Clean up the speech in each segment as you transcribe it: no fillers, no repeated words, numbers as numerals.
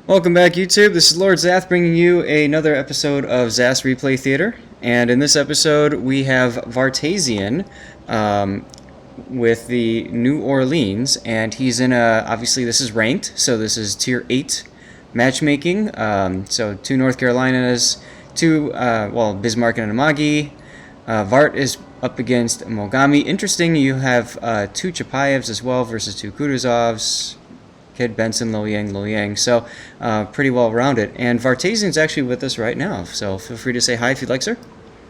Welcome back, YouTube. This is Lord Zath bringing you another episode of Zath's Replay Theater. And in this episode, we have Vartazian with the New Orleans. And he's in a, obviously, this is ranked, so this is Tier 8 matchmaking. So two North Carolinas, Bismarck and Amagi. Vart is up against Mogami. Interesting, you have two Chapayevs as well versus two Kutuzovs. Kid, Benson, Lo-Yang. So, pretty well rounded. And Vartazian's actually with us right now. So, feel free to say hi if you'd like, sir.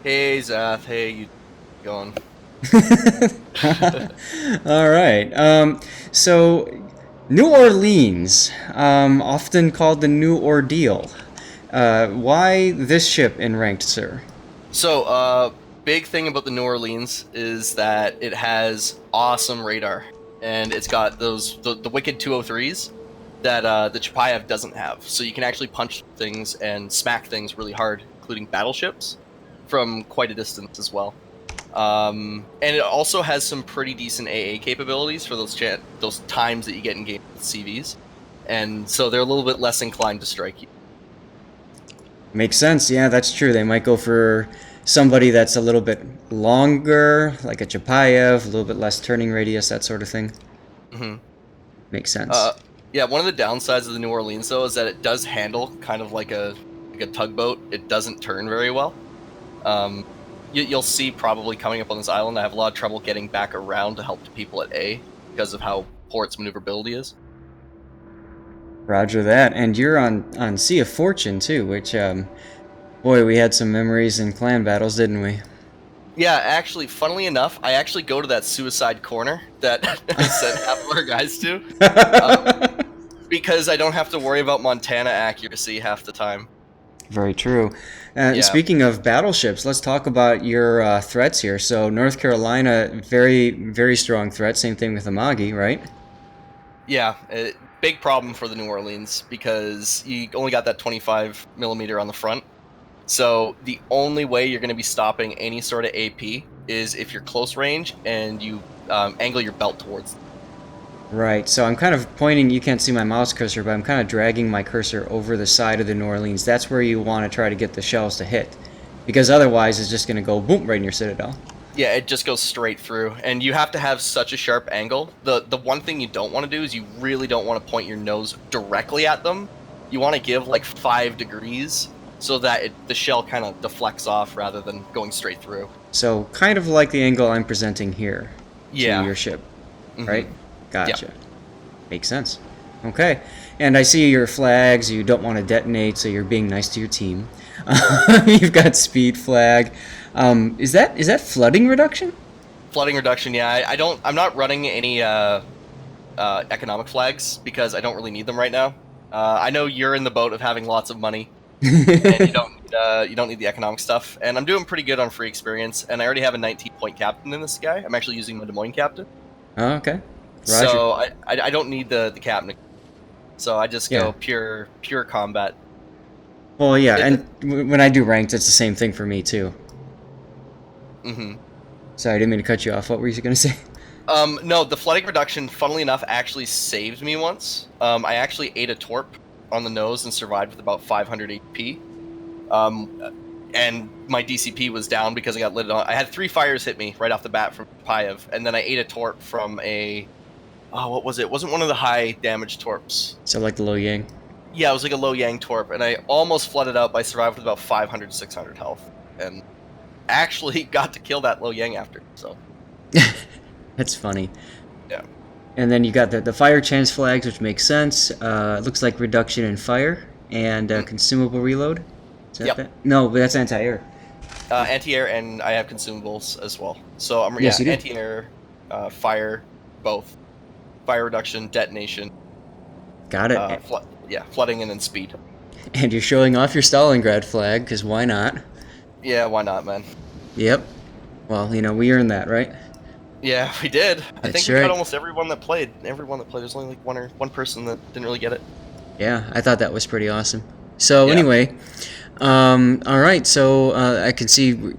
Hey, Zath. Hey, you going? All right. So, New Orleans, often called the New Ordeal. Why this ship in ranked, sir? So, big thing about the New Orleans is that it has awesome radar. And it's got the wicked 203s that the Chapayev doesn't have. So you can actually punch things and smack things really hard, including battleships, from quite a distance as well. And it also has some pretty decent AA capabilities for those times that you get in game with CVs. And so they're a little bit less inclined to strike you. Makes sense. Yeah, that's true. They might go for somebody that's a little bit longer, like a Chapayev, a little bit less turning radius, that sort of thing. Mm-hmm. Makes sense. Yeah, one of the downsides of the New Orleans, though, is that it does handle kind of like a tugboat. It doesn't turn very well. You'll see probably coming up on this island, I have a lot of trouble getting back around to help the people at A because of how poor its maneuverability is. Roger that. And you're on Sea of Fortune, too, which... boy, we had some memories in clan battles, didn't we? Yeah, actually, funnily enough, I actually go to that suicide corner that I sent half of our guys to. Because I don't have to worry about Montana accuracy half the time. Very true. Yeah. Speaking of battleships, let's talk about your threats here. So North Carolina, very, very strong threat. Same thing with Amagi, right? Yeah, big problem for the New Orleans because you only got that 25 millimeter on the front. So the only way you're going to be stopping any sort of AP is if you're close range and you angle your belt towards them. Right, so I'm kind of pointing, you can't see my mouse cursor, but I'm kind of dragging my cursor over the side of the New Orleans. That's where you want to try to get the shells to hit. Because otherwise it's just going to go boom right in your citadel. Yeah, it just goes straight through. And you have to have such a sharp angle. The one thing you don't want to do is you really don't want to point your nose directly at them. You want to give like 5 degrees so that the shell kind of deflects off rather than going straight through. So kind of like the angle I'm presenting here to your ship, right? Gotcha. Yep. Makes sense. Okay. And I see your flags. You don't want to detonate, so you're being nice to your team. You've got speed flag. Is that flooding reduction? Flooding reduction, yeah. I'm not running any economic flags because I don't really need them right now. I know you're in the boat of having lots of money. And you don't need the economic stuff. And I'm doing pretty good on free experience, and I already have a 19-point captain in this guy. I'm actually using my Des Moines captain. Oh, okay. Roger. So I don't need the captain. So I just go pure combat. Well, yeah, and when I do ranked, it's the same thing for me too. Mm-hmm. Sorry, I didn't mean to cut you off. What were you going to say? No, the flooding reduction, funnily enough, actually saved me once. I actually ate a torp on the nose and survived with about 500 HP. And my DCP was down because I got lit on. I had 3 fires hit me right off the bat from Payev, and then I ate a torp from a... Oh, what was it? It wasn't one of the high damage torps. So like the Lo-Yang? Yeah, it was like a Lo-Yang torp, and I almost flooded out, but I survived with about 500, 600 health. And actually got to kill that Lo-Yang after, so... That's funny. Yeah. And then you got the fire chance flags, which makes sense. Looks like reduction in fire and consumable reload. Is that that? No, but that's anti-air. Anti-air, and I have consumables as well. So I'm anti-air, fire, both. Fire reduction, detonation. Got it. Flooding and then speed. And you're showing off your Stalingrad flag, because why not? Yeah, why not, man? Yep. Well, we earned that, right? Yeah, we did. I think we right. got almost everyone that played. There's only like one person that didn't really get it. Yeah, I thought that was pretty awesome. So anyway, all right. So I can see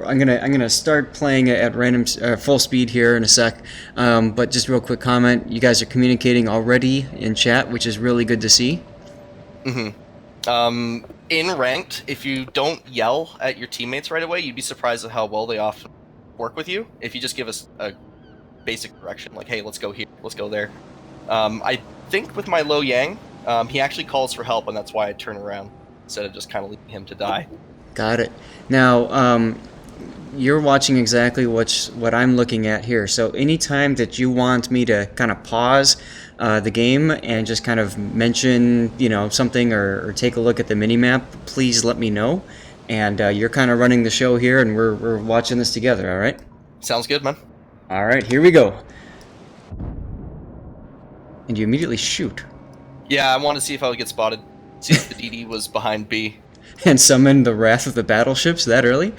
I'm gonna start playing at random full speed here in a sec. But just real quick comment: you guys are communicating already in chat, which is really good to see. In ranked, if you don't yell at your teammates right away, you'd be surprised at how well they often work with you. If you just give us a basic direction, like, hey, let's go here, let's go there. I think with my Lo Yang, he actually calls for help, and that's why I turn around instead of just kind of leaving him to die. Got it. Now, you're watching exactly what I'm looking at here. So anytime that you want me to kind of pause the game and just kind of mention, something or take a look at the minimap, please let me know. And you're kind of running the show here, and we're watching this together, all right? Sounds good, man. All right, here we go. And you immediately shoot. Yeah, I wanted to see if I would get spotted. See if the DD was behind B. And summon the wrath of the battleships that early?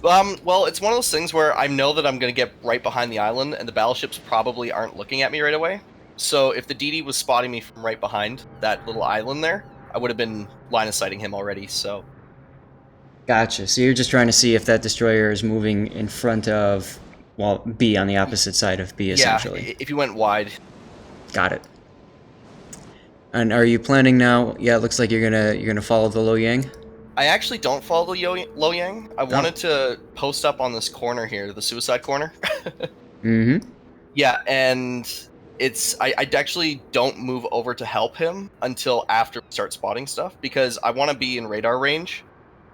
Well, it's one of those things where I know that I'm going to get right behind the island, and the battleships probably aren't looking at me right away. So if the DD was spotting me from right behind that little island there, I would have been line of sighting him already, so... Gotcha. So you're just trying to see if that destroyer is moving in front of, well, B, on the opposite side of B, essentially. Yeah, if you went wide. Got it. And are you planning now? Yeah, it looks like you're gonna follow the Lo Yang. I actually don't follow the Lo Yang. I wanted to post up on this corner here, the suicide corner. Mm-hmm. Yeah, and I actually don't move over to help him until after we start spotting stuff, because I want to be in radar range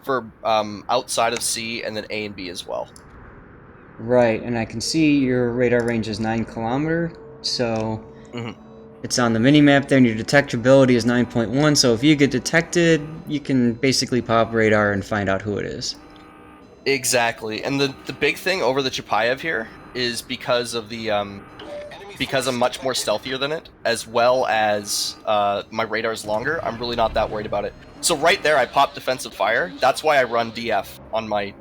for outside of C and then A and B as well. Right, and I can see your radar range is 9 kilometer, so it's on the minimap there, and your detectability is 9.1, so if you get detected, you can basically pop radar and find out who it is. Exactly, and the big thing over the Chapayev here is because of the because I'm much more stealthier than it, as well as my radar's longer, I'm really not that worried about it. So right there, I pop defensive fire. That's why I run DF on my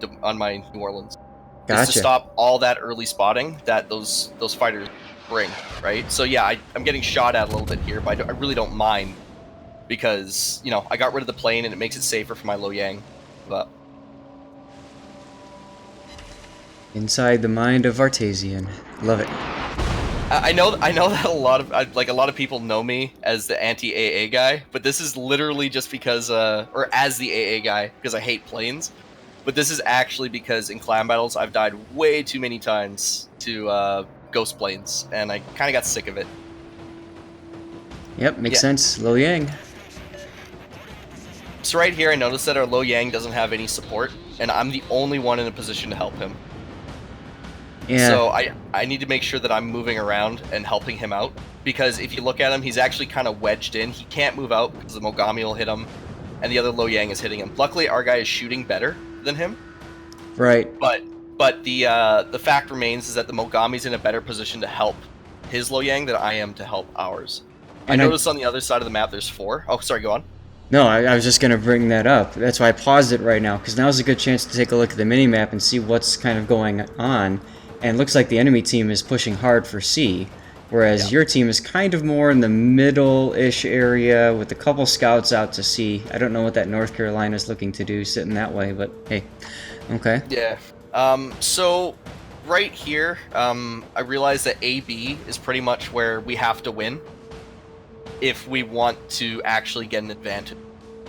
New Orleans. Gotcha. Is to stop all that early spotting that those fighters bring, right? So yeah, I'm getting shot at a little bit here, but I really don't mind, because, I got rid of the plane and it makes it safer for my Lo Yang. But Inside the mind of Vartazian. Love it. I know that a lot of people know me as the anti-AA guy, but this is literally just because, or as the AA guy, because I hate planes. But this is actually because in clan battles, I've died way too many times to ghost planes, and I kind of got sick of it. Yep, makes sense. Lo Yang. So right here, I noticed that our Lo Yang doesn't have any support, and I'm the only one in a position to help him. Yeah. So I need to make sure that I'm moving around and helping him out, because if you look at him, he's actually kind of wedged in. He can't move out because the Mogami will hit him, and the other Lo Yang is hitting him. Luckily, our guy is shooting better than him. Right. But the fact remains is that the Mogami's in a better position to help his Lo Yang than I am to help ours. And I noticed on the other side of the map there's 4. Oh, sorry, go on. No, I was just going to bring that up. That's why I paused it right now, because now's a good chance to take a look at the minimap and see what's kind of going on. And it looks like the enemy team is pushing hard for C, whereas your team is kind of more in the middle-ish area with a couple scouts out to C. I don't know what that North Carolina's looking to do sitting that way, but hey, okay. Yeah. So right here, I realize that AB is pretty much where we have to win if we want to actually get an advantage.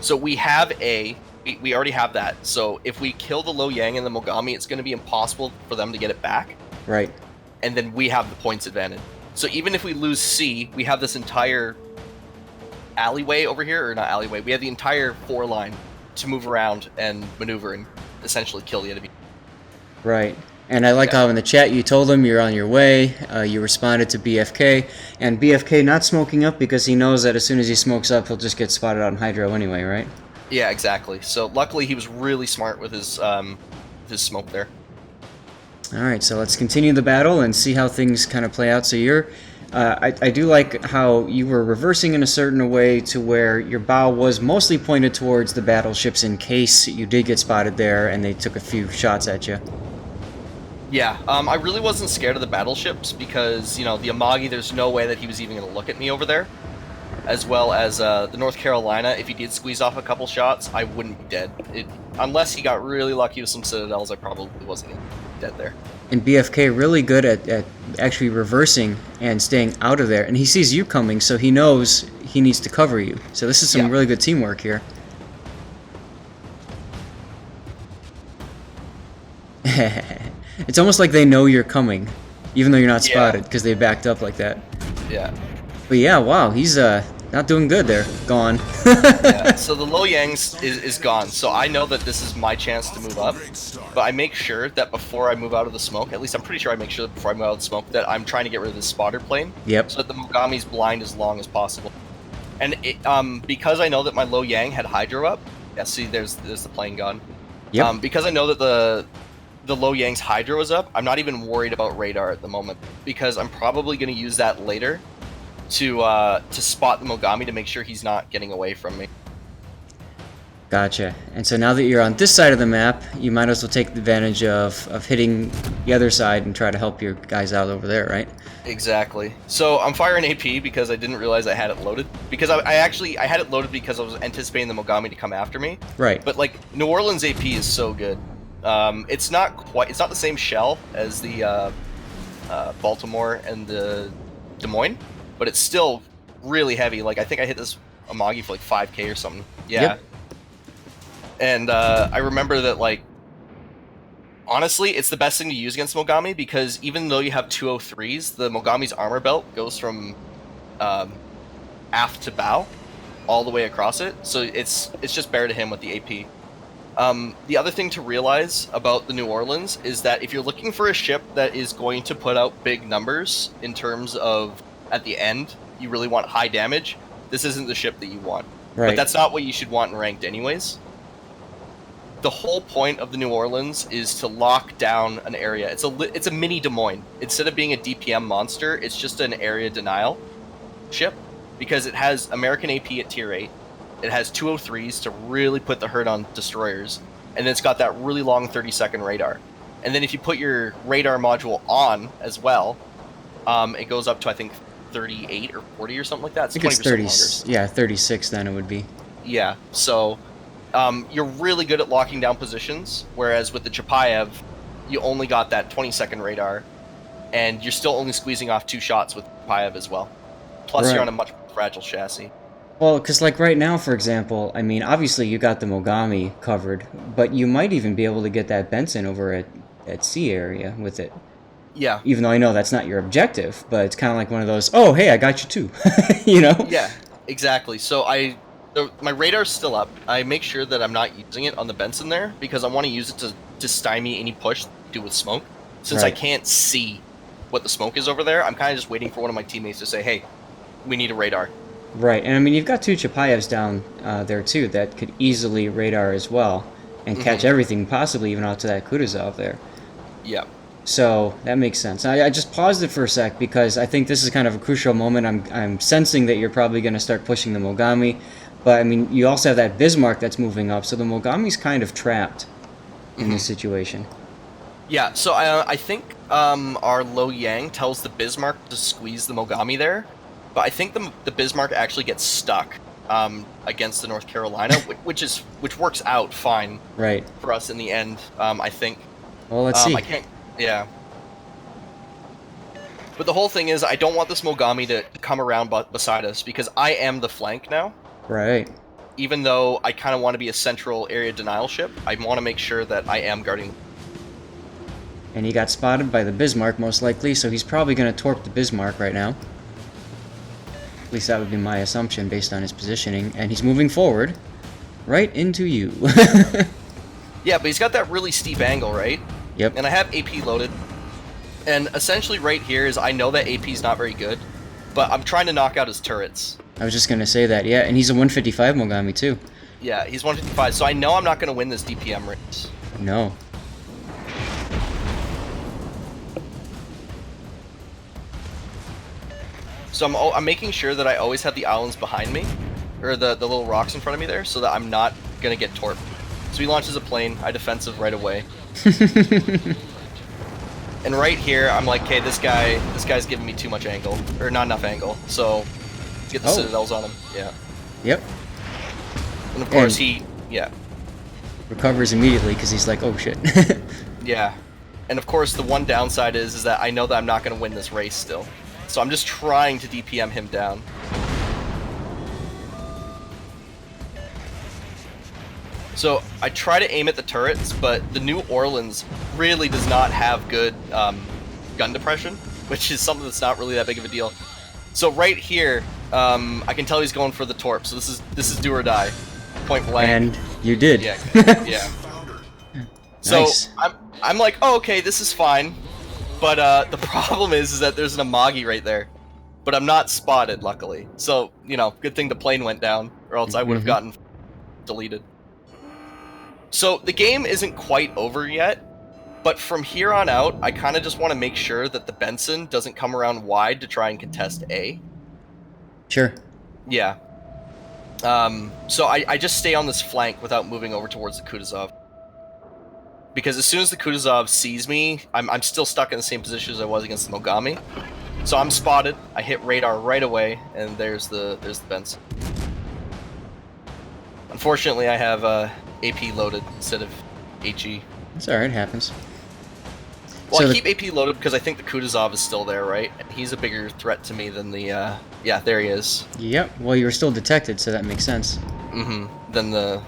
So we have A, we already have that. So if we kill the Lo Yang and the Mogami, it's going to be impossible for them to get it back. Right. And then we have the points advantage. So even if we lose C, we have this entire alleyway over here, or not alleyway, we have the entire 4 line to move around and maneuver and essentially kill the enemy. Right. And I like how in the chat you told him you're on your way, you responded to BFK, and BFK not smoking up because he knows that as soon as he smokes up, he'll just get spotted on Hydro anyway, right? Yeah, exactly. So luckily he was really smart with his smoke there. Alright, so let's continue the battle and see how things kind of play out. So you're, I do like how you were reversing in a certain way to where your bow was mostly pointed towards the battleships in case you did get spotted there and they took a few shots at you. Yeah, I really wasn't scared of the battleships because, the Amagi, there's no way that he was even going to look at me over there. As well as the North Carolina, if he did squeeze off a couple shots, I wouldn't be dead. Unless he got really lucky with some citadels, I probably wasn't dead there. and BFK really good at actually reversing and staying out of there. And he sees you coming, so he knows he needs to cover you. So this is some really good teamwork here. It's almost like they know you're coming, even though you're not spotted, because they backed up like that. Yeah. But yeah, wow, he's not doing good there. Gone. Yeah, so the Lo Yang's is gone, so I know that this is my chance to move up, but I make sure that before I move out of the smoke, at least I'm pretty sure I make sure that before I move out of the smoke, that I'm trying to get rid of this spotter plane, Yep. so that the Mogami's blind as long as possible. And because I know that my Lo Yang had Hydro up, yeah, see, there's the plane gone. Yep. Because I know that the Lo Yang's Hydro is up, I'm not even worried about radar at the moment, because I'm probably going to use that later to spot the Mogami to make sure he's not getting away from me. Gotcha. And so now that you're on this side of the map, you might as well take advantage of hitting the other side and try to help your guys out over there, right? Exactly. So I'm firing AP because I didn't realize I had it loaded. Because I had it loaded because I was anticipating the Mogami to come after me. Right. But like New Orleans AP is so good. It's not the same shell as the Baltimore and the Des Moines, but it's still really heavy. Like I think I hit this Amagi for like 5K or something. Yeah. Yep. And I remember that, like, honestly, it's the best thing to use against Mogami because even though you have 203s, the Mogami's armor belt goes from aft to bow all the way across it, so it's just better to him with the AP. The other thing to realize about the New Orleans is that if you're looking for a ship that is going to put out big numbers in terms of, at the end, you really want high damage, this isn't the ship that you want. Right. But that's not what you should want in ranked anyways. The whole point of the New Orleans is to lock down an area. It's a mini Des Moines. Instead of being a DPM monster, it's just an area denial ship because it has American AP at tier 8. It has 203s to really put the hurt on destroyers, and then it's got that really long 30-second radar. And then if you put your radar module on as well, it goes up to I think 38 or 40 or something like that. I think it's 30. Yeah, 36. Then it would be. Yeah. So. You're really good at locking down positions, whereas with the Chapayev, you only got that 20-second radar, and you're still only squeezing off 2 shots with Chapayev as well. Plus, Right. you're on a much more fragile chassis. Well, because like right now, for example, I mean, obviously you got the Mogami covered, but you might even be able to get that Benson over at C area with it. Yeah. Even though I know that's not your objective, but it's kind of like one of those, oh, hey, I got you too, you know? Yeah, exactly. So my radar's still up. I make sure that I'm not using it on the Benson there because I want to use it to stymie any push to do with smoke. Since I Right. can't see what the smoke is over there, I'm kind of just waiting for one of my teammates to say, hey, we need a radar. Right, and I mean, you've got 2 Chapayevs down there too that could easily radar as well and catch everything, possibly even out to that Kutuzov there. Yeah. So that makes sense. I just paused it for a sec because I think this is kind of a crucial moment. I'm sensing that you're probably going to start pushing the Mogami, but I mean, you also have that Bismarck that's moving up, so the Mogami's kind of trapped in this situation. Yeah, so I think our Lo Yang tells the Bismarck to squeeze the Mogami there, but I think the Bismarck actually gets stuck against the North Carolina, which works out fine Right. for us in the end. I think. Well, let's see. I can't. Yeah. But the whole thing is, I don't want this Mogami to come around beside us because I am the flank now. Right. Even though I kind of want to be a central area denial ship, I want to make sure that I am guarding. And he got spotted by the Bismarck, most likely, so he's probably going to torp the Bismarck right now. At least that would be my assumption based on his positioning. And he's moving forward, right into you. Yeah, but he's got that really steep angle, right? Yep. And I have AP loaded. And essentially right here is I know that AP's not very good, but I'm trying to knock out his turrets. I was just going to say that, yeah, and he's a 155 Mogami, too. Yeah, he's 155, so I know I'm not going to win this DPM race. No. So I'm making sure that I always have the islands behind me, or the little rocks in front of me there, so that I'm not going to get torped. So he launches a plane, I defensive right away. And right here, I'm like, okay, this guy's giving me too much angle, or not enough angle, so get the citadels on him, yeah. Yep. And of course yeah. Recovers immediately because he's like, oh shit. Yeah. And of course, the one downside is that I know that I'm not going to win this race still. So I'm just trying to DPM him down. So I try to aim at the turrets, but the New Orleans really does not have good gun depression, which is something that's not really that big of a deal. So right here, I can tell he's going for the torp. So this is do or die, point blank. And you did. Yeah, yeah. Nice. So I'm like, oh, okay, this is fine, but the problem is that there's an Amagi right there, but I'm not spotted, luckily. So good thing the plane went down, or else I would have gotten deleted. So the game isn't quite over yet, but from here on out, I kind of just want to make sure that the Benson doesn't come around wide to try and contest A. Sure. Yeah. So I just stay on this flank without moving over towards the Kutuzov. Because as soon as the Kutuzov sees me, I'm still stuck in the same position as I was against the Mogami. So I'm spotted, I hit radar right away, and there's the Benson. Unfortunately, I have AP loaded instead of HE. It's alright, it happens. Well, so I keep AP loaded because I think the Kutuzov is still there, right? And he's a bigger threat to me than the, yeah, there he is. Yep, well, you were still detected, so that makes sense. Than the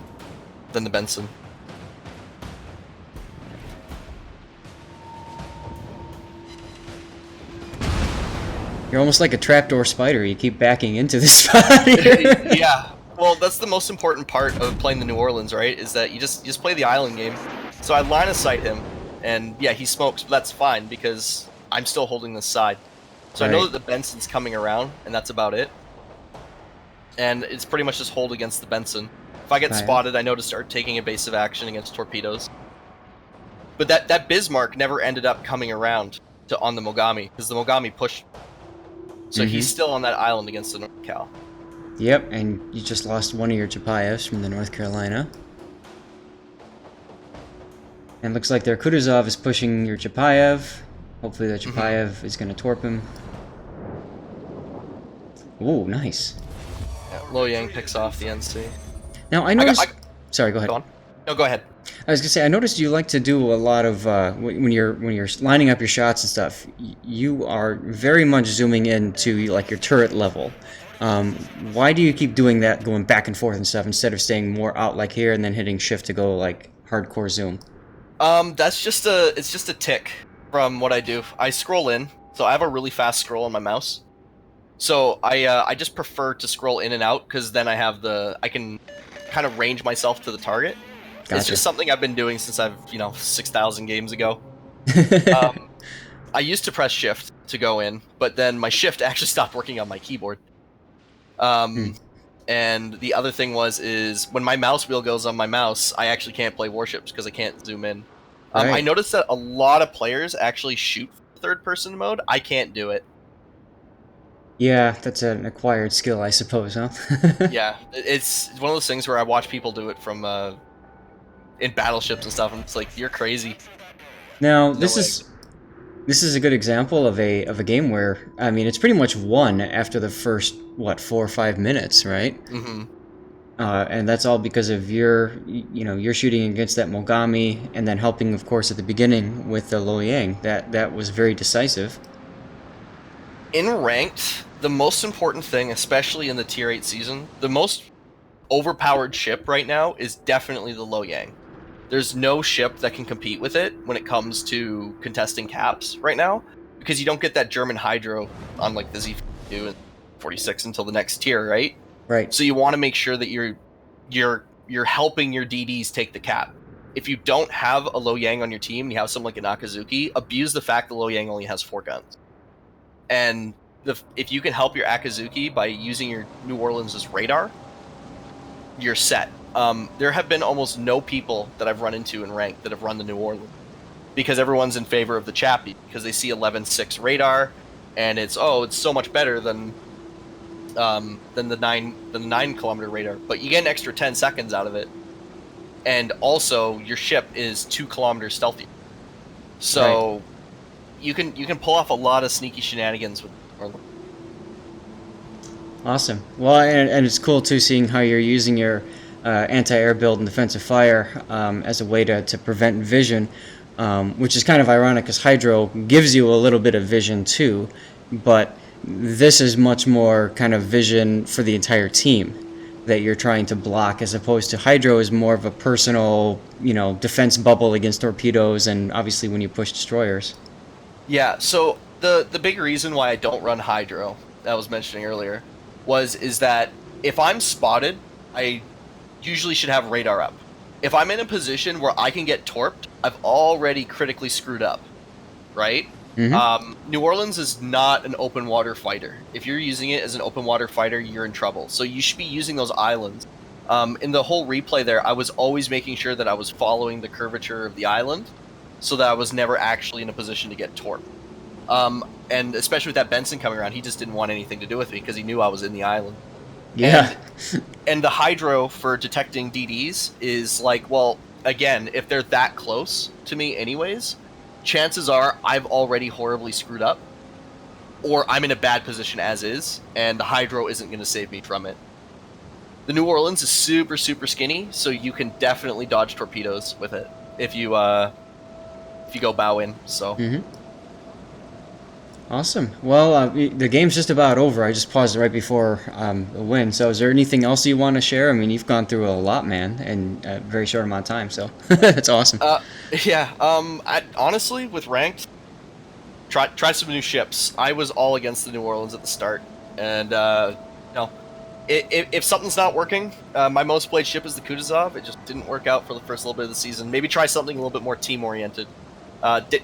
Benson. You're almost like a trapdoor spider. You keep backing into the spot here. Yeah. Well, that's the most important part of playing the New Orleans, right? Is that you just play the island game. So I line of sight him, and yeah, he smokes, but that's fine because I'm still holding this side. So I know that the Benson's coming around, and that's about it. And it's pretty much just hold against the Benson. If I get spotted, I know to start taking evasive action against torpedoes. But that Bismarck never ended up coming around on the Mogami, because the Mogami pushed. So he's still on that island against the North Cal. Yep, and you just lost one of your Chapayevs from the North Carolina. And it looks like their Kutuzov is pushing your Chapayev. Hopefully the Chapayev is going to torp him. Ooh, nice. Yeah, Lo Yang picks off the NC. Now, I noticed... Sorry, go ahead. Go on. No, go ahead. I was gonna say, I noticed you like to do a lot of when you're lining up your shots and stuff. You are very much zooming into like your turret level. Why do you keep doing that, going back and forth and stuff, instead of staying more out like here and then hitting shift to go like hardcore zoom? That's just a tick from what I do. I scroll in, so I have a really fast scroll on my mouse. So I just prefer to scroll in and out because then I can kind of range myself to the target. Gotcha. It's just something I've been doing since I've 6,000 games ago. I used to press shift to go in, but then my shift actually stopped working on my keyboard. And the other thing is when my mouse wheel goes on my mouse, I actually can't play Warships because I can't zoom in. I noticed that a lot of players actually shoot third-person mode. I can't do it. Yeah, that's an acquired skill, I suppose, huh? Yeah, it's one of those things where I watch people do it from in battleships and stuff, and it's like, you're crazy. Now, this is a good example of a game where, I mean, it's pretty much won after the first 4 or 5 minutes, right? And that's all because of you're shooting against that Mogami, and then helping, of course, at the beginning with the Lo Yang. That was very decisive. In ranked, the most important thing, especially in the tier 8 season, the most overpowered ship right now is definitely the Lo Yang. There's no ship that can compete with it when it comes to contesting caps right now, because you don't get that German Hydro on like the Z52 and 46 until the next tier, right? Right. So you want to make sure that you're helping your DDs take the cap. If you don't have a Lo Yang on your team, you have something like an Akazuki, abuse the fact that Lo Yang only has 4 guns. And if you can help your Akazuki by using your New Orleans' radar, you're set. There have been almost no people that I've run into in rank that have run the New Orleans, because everyone's in favor of the Chappie because they see 11.6 radar, and it's so much better than the 9 kilometer radar. But you get an extra 10 seconds out of it, and also your ship is 2 kilometers stealthy, so you can pull off a lot of sneaky shenanigans with. Awesome. Well, and it's cool too seeing how you're using your anti-air build and defensive fire as a way to prevent vision. which is kind of ironic because Hydro gives you a little bit of vision too, but this is much more kind of vision for the entire team that you're trying to block, as opposed to Hydro is more of a personal, defense bubble against torpedoes and obviously when you push destroyers. Yeah, so the big reason why I don't run Hydro, that I was mentioning earlier, is that if I'm spotted, I usually should have radar up. If I'm in a position where I can get torped, I've already critically screwed up, right? New Orleans is not an open water fighter. If you're using it as an open water fighter, you're in trouble. So you should be using those islands. In the whole replay there, I was always making sure that I was following the curvature of the island so that I was never actually in a position to get torped. And especially with that Benson coming around, he just didn't want anything to do with me because he knew I was in the island. Yeah. And the Hydro for detecting DDs is like, well, again, if they're that close to me anyways, chances are I've already horribly screwed up, or I'm in a bad position as is, and the Hydro isn't going to save me from it. The New Orleans is super, super skinny, so you can definitely dodge torpedoes with it if you go bow in. So. Awesome. Well, the game's just about over. I just paused it right before the win. So, is there anything else you want to share? I mean, you've gone through a lot, man, in a very short amount of time. So, that's awesome. Yeah. I honestly, with ranked, try some new ships. I was all against the New Orleans at the start, and if something's not working, my most played ship is the Kutuzov. It just didn't work out for the first little bit of the season. Maybe try something a little bit more team oriented.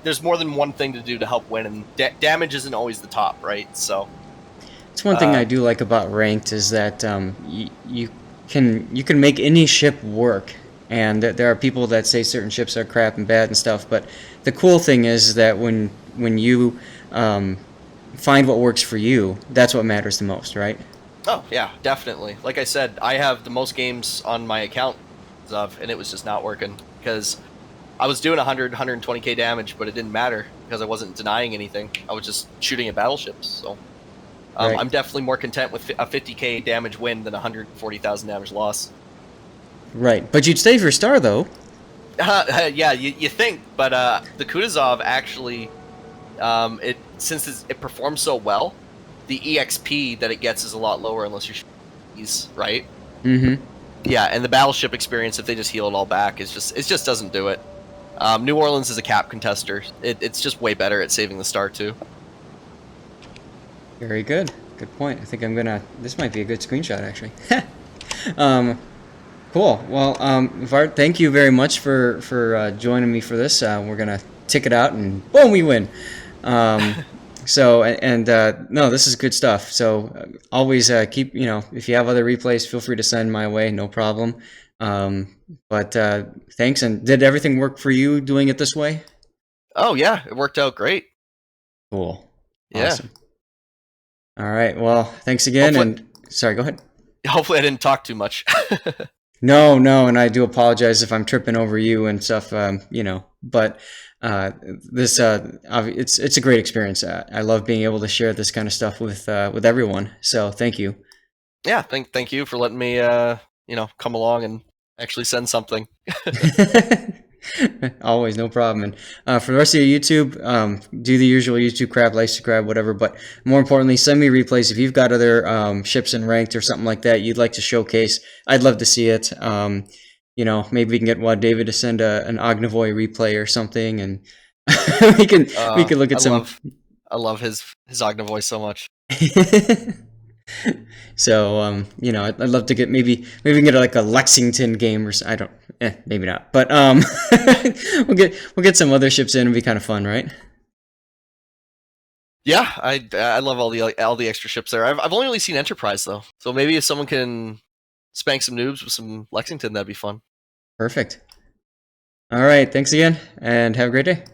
There's more than one thing to do to help win, and damage isn't always the top, right? So it's one thing I do like about ranked is that you can make any ship work, and there are people that say certain ships are crap and bad and stuff. But the cool thing is that when you find what works for you, that's what matters the most, right? Oh yeah, definitely. Like I said, I have the most games on my account and it was just not working because I was doing 120k damage, but it didn't matter because I wasn't denying anything. I was just shooting at battleships. So Right. I'm definitely more content with a 50k damage win than 140,000 damage loss. Right. But you'd save your star, though. Yeah, you think, but the Kutuzov actually, since it performs so well, the EXP that it gets is a lot lower unless you're shooting, right? Yeah, and the battleship experience, if they just heal it all back, it just doesn't do it. New Orleans is a cap contester. It's just way better at saving the star too. Very good. Good point. I think I'm gonna. This might be a good screenshot, actually. Cool. Well, Vart, thank you very much for joining me for this. We're gonna tick it out, and boom, we win. So no, this is good stuff. So always keep, if you have other replays, feel free to send my way, no problem. But thanks. And did everything work for you doing it this way? Oh yeah, it worked out great. Cool. Yeah. Awesome. All right. Well, thanks again. And sorry, go ahead. Hopefully I didn't talk too much. No, and I do apologize if I'm tripping over you and stuff. But this it's a great experience. I love being able to share this kind of stuff with everyone. So thank you. Yeah, thank you for letting me come along and actually send something. Always, no problem. And for the rest of your YouTube, do the usual YouTube crap, likes to grab, whatever. But more importantly, send me replays if you've got other ships in ranked or something like that you'd like to showcase. I'd love to see it. Maybe we can get David to send an Ognavoy replay or something, and we can look at I love his Ognavoy so much. So I'd love to get maybe we can get like a Lexington game or I don't maybe not, but we'll get some other ships in. It'd be kind of fun, right? Yeah, I love all the extra ships there. I've only really seen Enterprise though, so maybe if someone can spank some noobs with some Lexington, that'd be fun. Perfect. All right, thanks again, and have a great day.